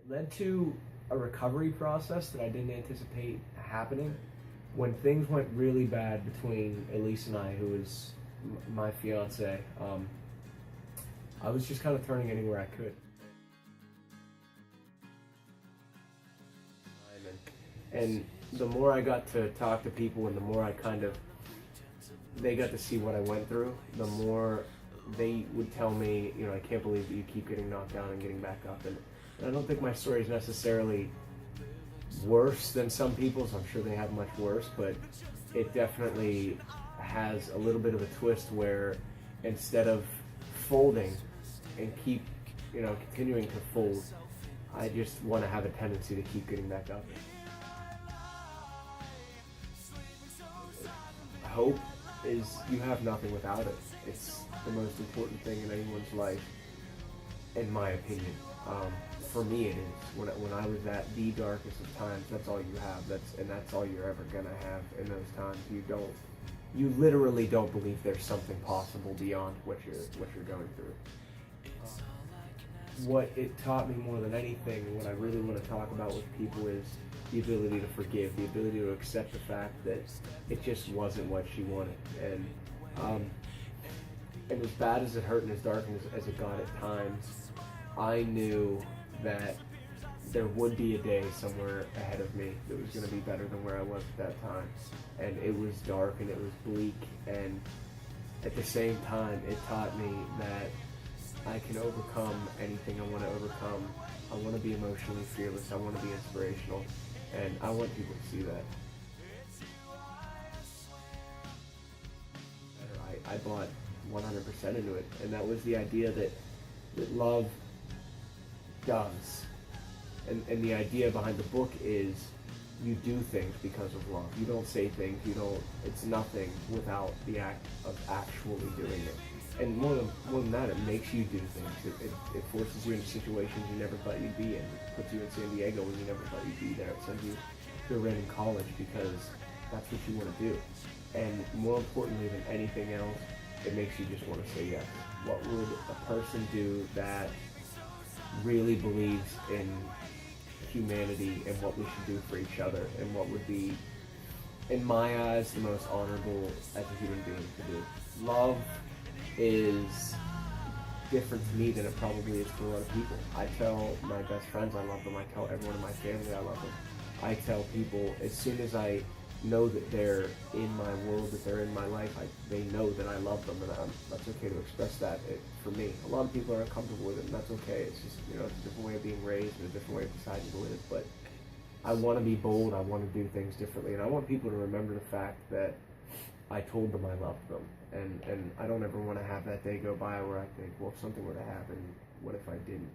led to a recovery process that I didn't anticipate happening. When things went really bad between Elise and I, who is my fiance, I was just kind of turning anywhere I could. And the more I got to talk to people and the more they got to see what I went through, the more they would tell me, I can't believe that you keep getting knocked down and getting back up. And I don't think my story is necessarily worse than some people's. I'm sure they have much worse, but it definitely has a little bit of a twist where instead of folding and keep, continuing to fold, I just want to have a tendency to keep getting back up. Hope is you have nothing without it. It's the most important thing in anyone's life, in my opinion. For me, it is. When I was at the darkest of times, that's all you have. That's all you're ever gonna have in those times. You literally don't believe there's something possible beyond what you're going through. What it taught me more than anything, what I really want to talk about with people, is the ability to forgive, the ability to accept the fact that it just wasn't what she wanted. And as bad as it hurt and as dark as it got at times, I knew that there would be a day somewhere ahead of me that was going to be better than where I was at that time. And it was dark and it was bleak, and at the same time it taught me that I can overcome anything I want to overcome. I want to be emotionally fearless. I want to be inspirational. And I want people to see that. I bought 100% into it. And that was the idea that love does. And the idea behind the book is you do things because of love. You don't say things, it's nothing without the act of actually doing it. And more than that, it makes you do things. It forces you into situations you never thought you'd be in. It puts you in San Diego when you never thought you'd be there. It sends you to a random college because that's what you want to do. And more importantly than anything else, it makes you just want to say yes. What would a person do that really believes in humanity and what we should do for each other, and what would be, in my eyes, the most honorable as a human being to do? Love is different to me than it probably is for a lot of people. I tell my best friends I love them. I tell everyone in my family I love them. I tell people as soon as I know that they're in my world, that they're in my life, they know that I love them, and that's okay to express that. For me, a lot of people are uncomfortable with it, and that's okay. It's just, it's a different way of being raised and a different way of deciding to live. But I want to be bold. I want to do things differently, and I want people to remember the fact that I told them I loved them. And I don't ever want to have that day go by where I think, well, if something were to happen, what if I didn't?